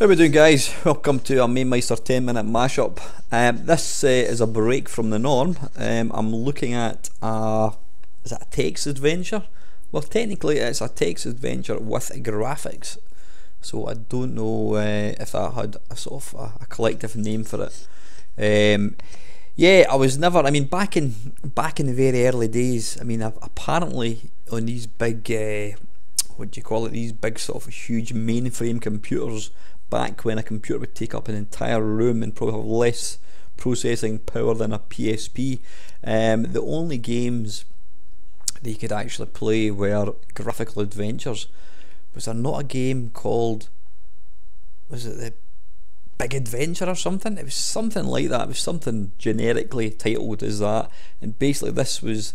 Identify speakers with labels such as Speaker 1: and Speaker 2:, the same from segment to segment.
Speaker 1: How we doing, guys? Welcome to our Mamemeister 10-minute mashup. This is a break from the norm. I'm looking at is it a text adventure? Well, technically it's a text adventure with graphics. So I don't know if that had a sort of a collective name for it. Yeah, I was never. I mean, back in the very early days. I mean, apparently on these big, what do you call it? These big sort of huge mainframe computers. Back when a computer would take up an entire room and probably have less processing power than a PSP, the only games that you could actually play were graphical adventures. Was there not a game called, was it the Big Adventure or something? It was something like that. It was something generically titled as that, and basically this was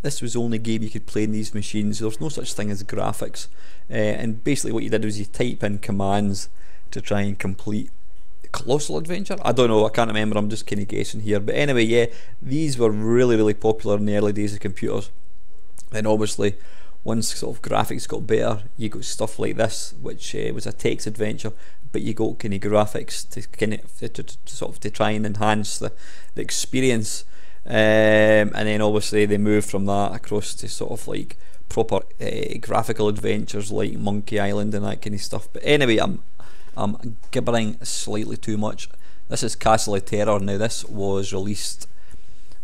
Speaker 1: the only game you could play in these machines. There was no such thing as graphics, and basically what you did was you type in commands to try and complete Colossal Adventure. I don't know, I can't remember, I'm just kind of guessing here. But anyway, yeah, these were really popular in the early days of computers. Then obviously, once sort of graphics got better, you got stuff like this, which was a text adventure, but you got kind of graphics to kind of to try and enhance the experience. And then obviously they moved from that across to sort of like proper graphical adventures like Monkey Island and that kind of stuff. But anyway, I'm gibbering slightly too much. This is Castle of Terror. Now this was released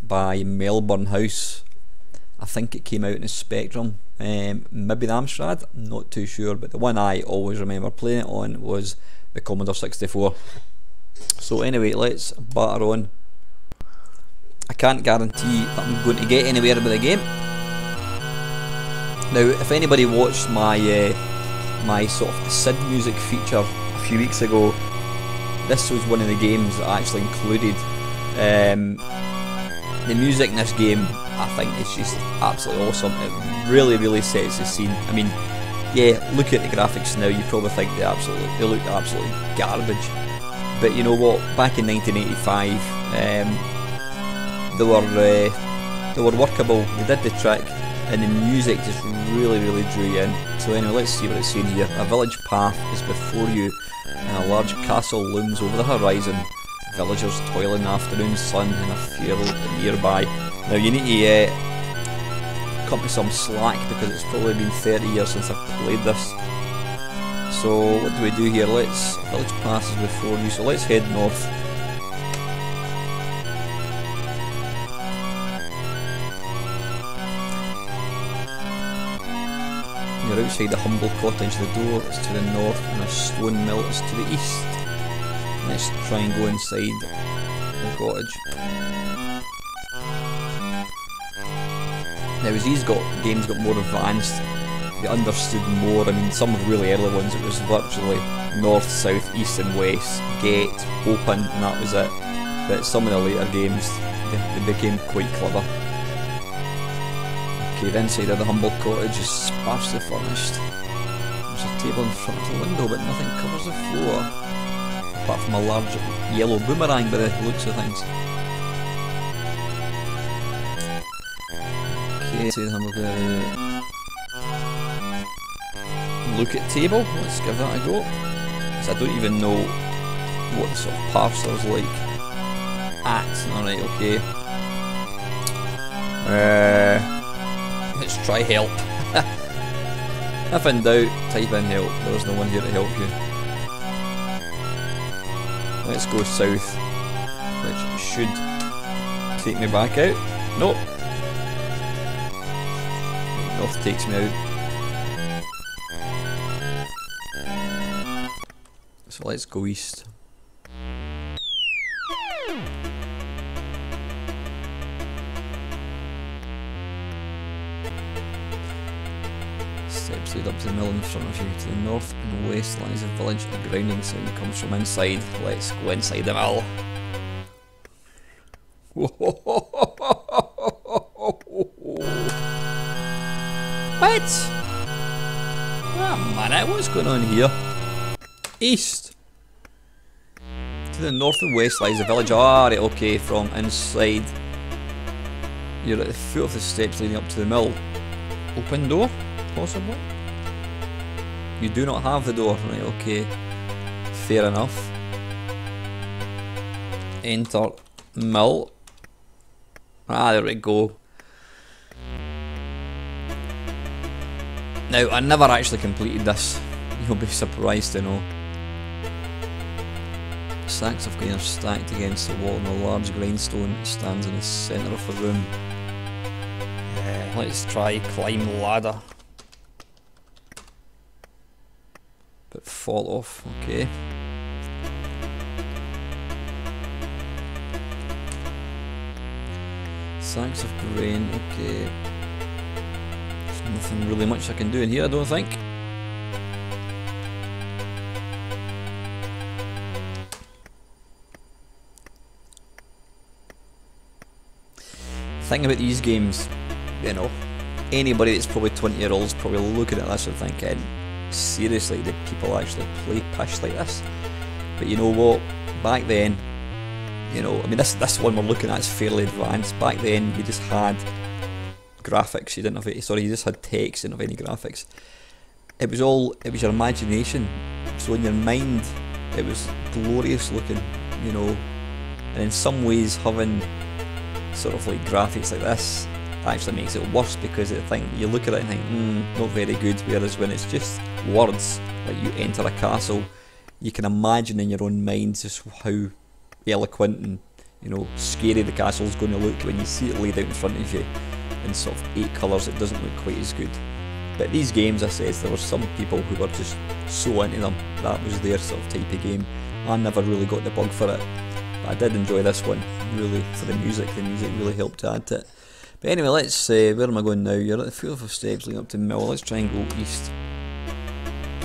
Speaker 1: by Melbourne House. I think it came out in a Spectrum, maybe the Amstrad, I'm not too sure, but the one I always remember playing it on was the Commodore 64. So anyway, let's batter on. I can't guarantee that I'm going to get anywhere with the game. Now, if anybody watched my my sort of SID music feature a few weeks ago, this was one of the games that I actually included. The music in this game, I think, is just absolutely awesome. It really sets the scene. I mean, yeah, look at the graphics now, you probably think they look absolutely garbage. But you know what? Back in 1985, they were workable. They did the trick, and the music just really drew you in. So anyway, let's see what it's saying here. A village path is before you, and a large castle looms over the horizon. Villagers toil in the afternoon sun in a field nearby. Now you need to cut me some slack because it's probably been 30 years since I've played this. So what do we do here? Village path is before you, so let's head north. You're outside the humble cottage. The door is to the north and a stone mill is to the east. Let's try and go inside the cottage. Now as these games got more advanced, they understood more. I mean, some of the really early ones, it was virtually north, south, east and west, gate, open, and that was it. But some of the later games, they became quite clever. Okay, the inside of the humble cottage is sparsely furnished. There's a table in front of the window, but nothing covers the floor, apart from a large yellow boomerang by the looks of things. Okay, see the humble look at table, let's give that a go. Because I don't even know what the sort of parcel's like. Alright, okay. Let's try help. If in doubt, type in help. There's no one here to help you. Let's go south, which should take me back out. Nope. North takes me out. So let's go east. Steps lead up to the mill in front of you. To the north and west lies a village. The grounding sound comes from inside. Let's go inside the mill. What? Oh man, what's going on here? East. To the north and west lies a village. Alright, okay, from inside. You're at the foot of the steps leading up to the mill. Open door, possibly? You do not have the door, right, okay. Fair enough. Enter mill. Ah, there we go. Now, I never actually completed this. You'll be surprised to know. Sacks of grain are stacked against the wall and a large grindstone stands in the centre of the room. Let's try climb ladder. But fall off, okay. Sacks of grain, okay. There's nothing really much I can do in here, I don't think. Thing about these games, you know, anybody that's probably 20-year-old is probably looking at this and thinking, seriously, did people actually play pish like this? But you know what, back then, you know, I mean this one we're looking at is fairly advanced. Back then you just had graphics, you didn't have any, sorry, you just had text, you didn't have any graphics. It was your imagination, so in your mind it was glorious looking, you know, and in some ways having sort of like graphics like this actually makes it worse, because you look at it and think, not very good, whereas when it's just words, like you enter a castle, you can imagine in your own mind just how eloquent and, you know, scary the castle's going to look when you see it laid out in front of you in sort of 8 colours. It doesn't look quite as good. But these games, I said, there were some people who were just so into them, that was their sort of type of game. I never really got the bug for it. I did enjoy this one, really, for the music really helped to add to it. But anyway, let's where am I going now? You're at the field of steps leading up to Mill. Let's try and go east.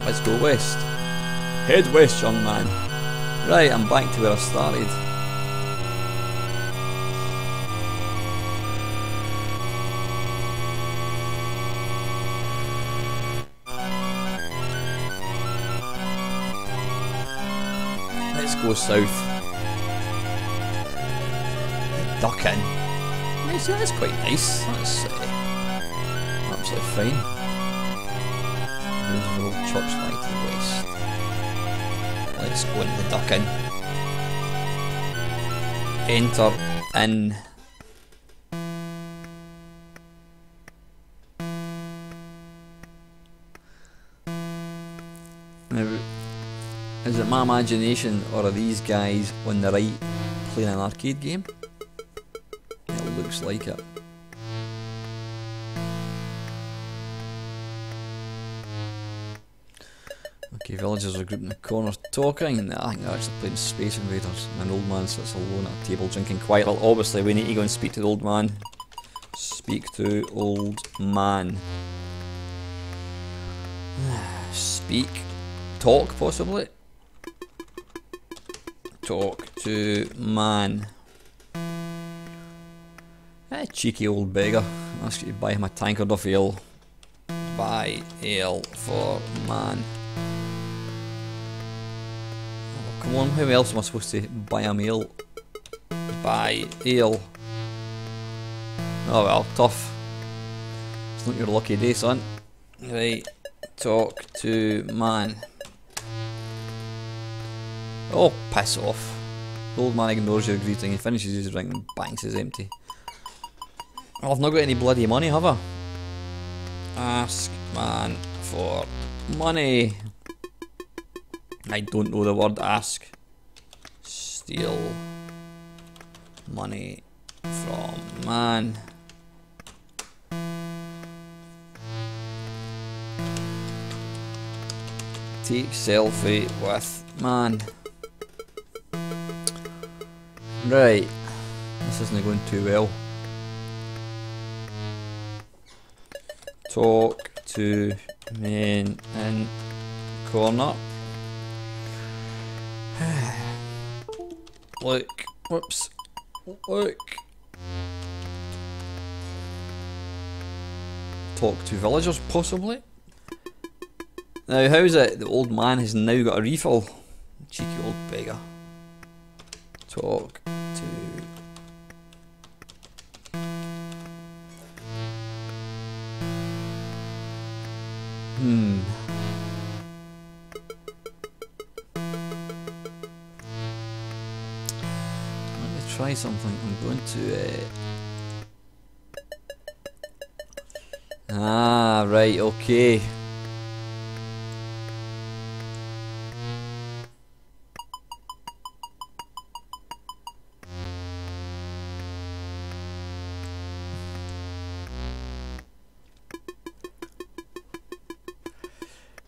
Speaker 1: Let's go west. Head west, young man. Right, I'm back to where I started. Let's go south. Duck in. Nice, that's quite nice. That's absolutely fine. There's a little church light to the west. Let's go into the duck in. Enter in. Now, is it my imagination, or are these guys on the right playing an arcade game? It looks like it. Okay, villagers are grouped in the corner talking, and I think they're actually playing Space Invaders. An old man sits alone at a table drinking quietly. Well, obviously we need to go and speak to the old man. Speak to old man. Speak. Talk, possibly. Talk to man. Cheeky old beggar. Ask you to buy him a tankard of ale. Buy ale for man. Oh, come on, how else am I supposed to buy him ale? Buy ale. Oh well, tough. It's not your lucky day, son. Right, talk to man. Oh, piss off. The old man ignores your greeting. He finishes his drink and bangs his empty. Oh, I've not got any bloody money, have I? Ask man for money. I don't know the word ask. Steal money from man. Take selfie with man. Right, this isn't going too well. Talk to men in corner. Look, whoops, look. Talk to villagers, possibly. Now, how is it the old man has now got a refill? Cheeky old beggar. Talk to... try something. I'm going to... Ah, right, okay.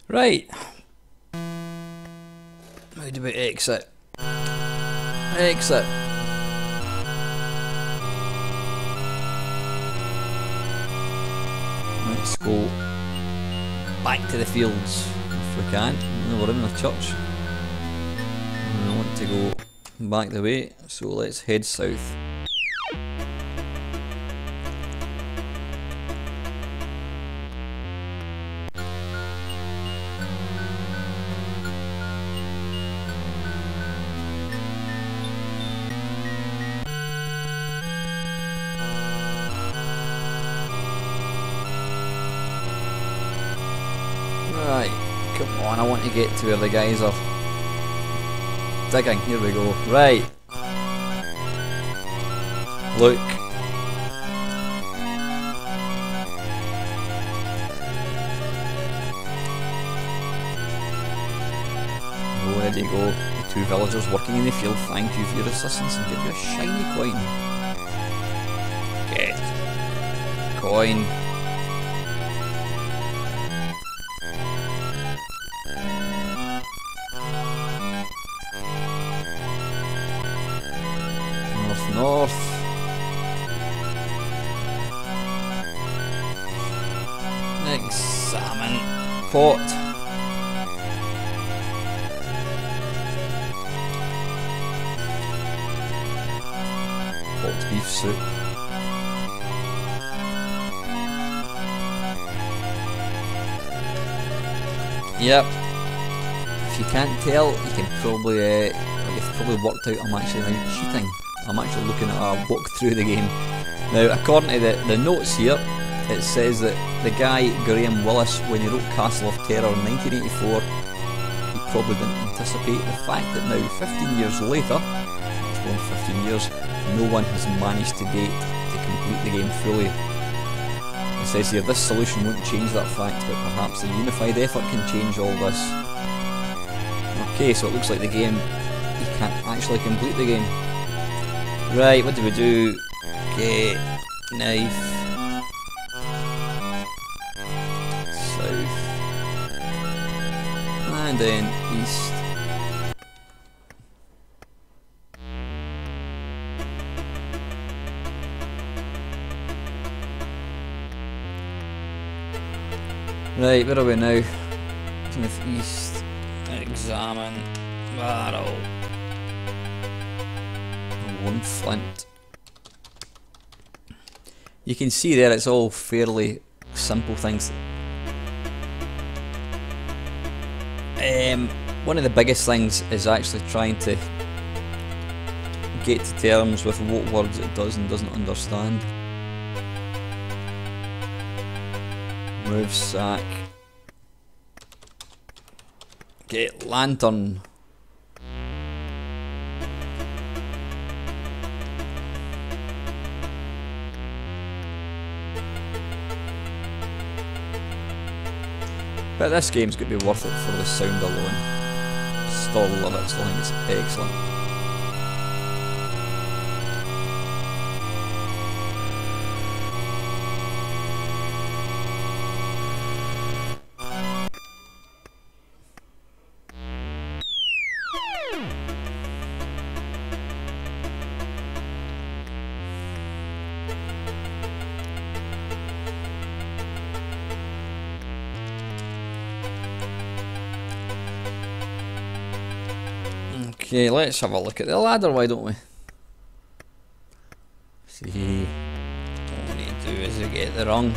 Speaker 1: Right. How do we exit? Exit. Let's go back to the fields if we can. We're in the church. I want to go back the way, so let's head south. Right, come on, I want to get to where the guys are digging. Here we go. Right. Look. There you go. The two villagers working in the field thank you for your assistance and give you a shiny coin. Get coin. North. Examine pot. Pot beef soup. Yep. If you can't tell, you can probably you've probably worked out I'm actually now cheating. I'm actually looking at a walk through the game. Now, according to the notes here, it says that the guy, Graham Willis, when he wrote Castle of Terror in 1984, he probably didn't anticipate the fact that now, 15 years later, it's been 15 years, no one has managed to date to complete the game fully. It says here, this solution won't change that fact, but perhaps a unified effort can change all this. Okay, so it looks like the game, you can't actually complete the game. Right, what do we do? Okay, knife. South. And then east. Right, where are we now? Northeast. Examine. Barrel. One flint. You can see there it's all fairly simple things. One of the biggest things is actually trying to get to terms with what words it does and doesn't understand. Move sack. Get lantern. But this game's going to be worth it for the sound alone. Still love it, still think it's excellent. Okay, let's have a look at the ladder, why don't we? See, all we need to do is to get the rung.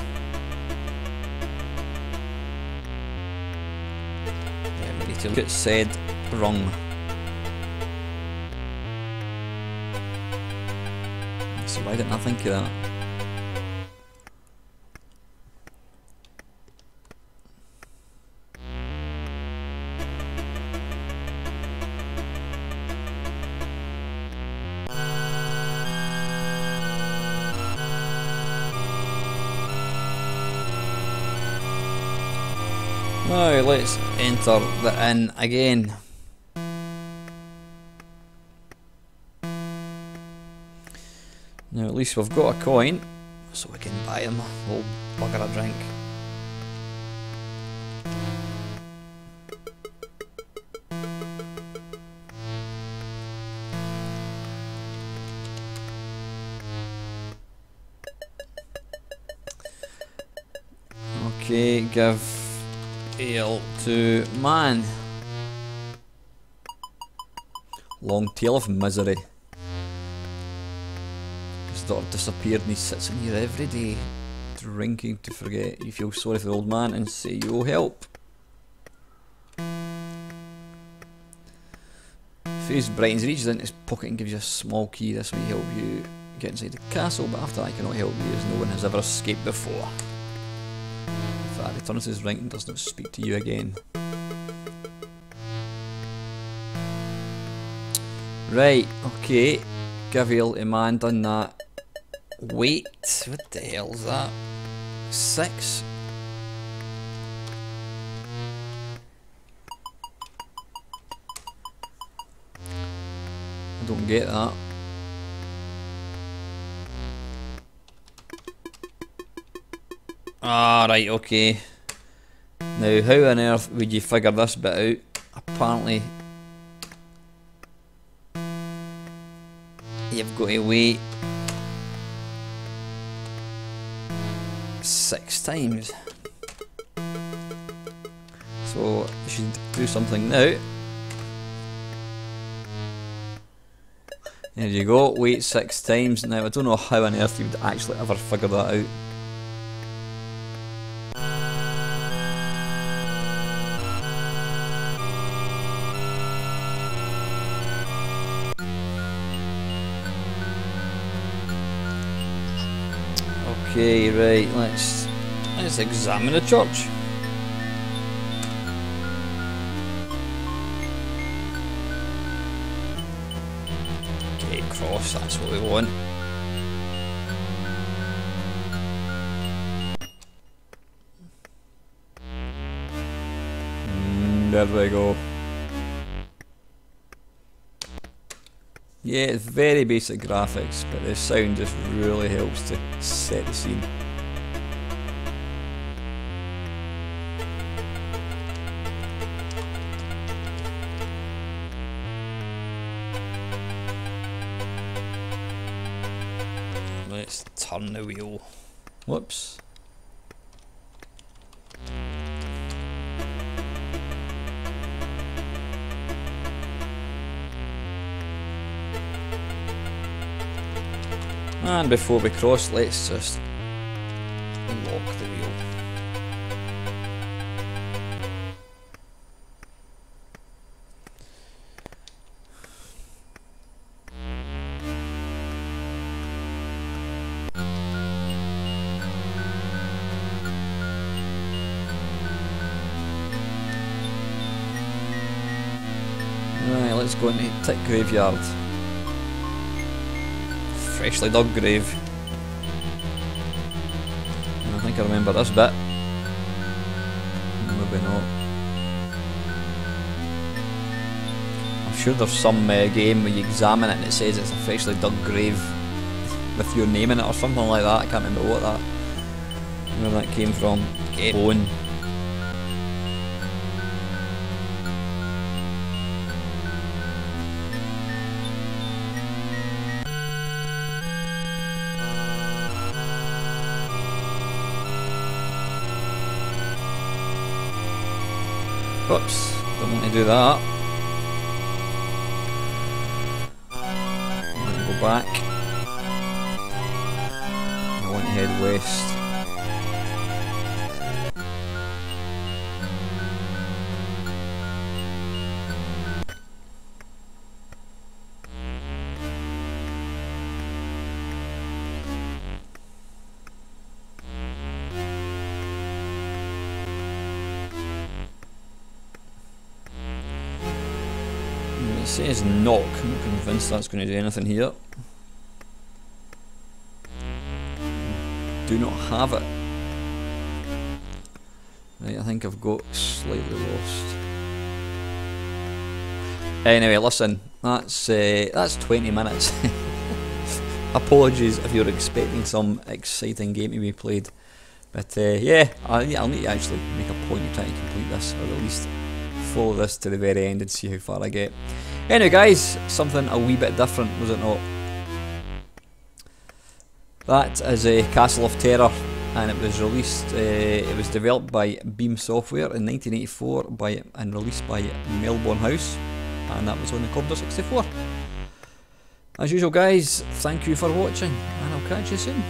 Speaker 1: Then we need to look at said rung. So why didn't I think of that? Now let's enter the inn again. Now at least we've got a coin, so we can buy him a little bugger a drink. Okay, give ale to man. Long tale of misery. His daughter disappeared and he sits in here every day, drinking to forget. You feel sorry for the old man and say you'll help. Face brightens, he reaches into his pocket and gives you a small key. This may help you get inside the castle, but after that I cannot help you as no one has ever escaped before. He turns to his right and does not speak to you again. Right, okay. Give ale to man, done that. Wait, what the hell's that? 6? I don't get that. Ah, right, okay. Now, how on earth would you figure this bit out? Apparently, you've got to wait 6 times. So, you should do something now. There you go, wait 6 times. Now, I don't know how on earth you would actually ever figure that out. Okay, right, let's examine the church. Okay, cross, that's what we want. There we go. Yeah, it's very basic graphics, but the sound just really helps to set the scene. Let's turn the wheel. Whoops. And before we cross, let's just lock the wheel. Right, let's go into Tick Graveyard. Freshly dug grave. I think I remember this bit. Maybe not. I'm sure there's some game where you examine it and it says it's a freshly dug grave with your name in it or something like that. I can't remember where that came from. Get bone. Oops, don't want to do that. I want to go back. I want to head west. It says knock, I'm not convinced that's going to do anything here. Do not have it. Right, I think I've got slightly lost. Anyway, listen, that's 20 minutes. Apologies if you're expecting some exciting game to be played, but yeah, I'll need to actually make a point of trying to complete this, or at least follow this to the very end and see how far I get. Anyway guys, something a wee bit different, was it not? That is a Castle of Terror, and it was released, it was developed by Beam Software in 1984 and released by Melbourne House, and that was on the Commodore 64. As usual guys, thank you for watching, and I'll catch you soon.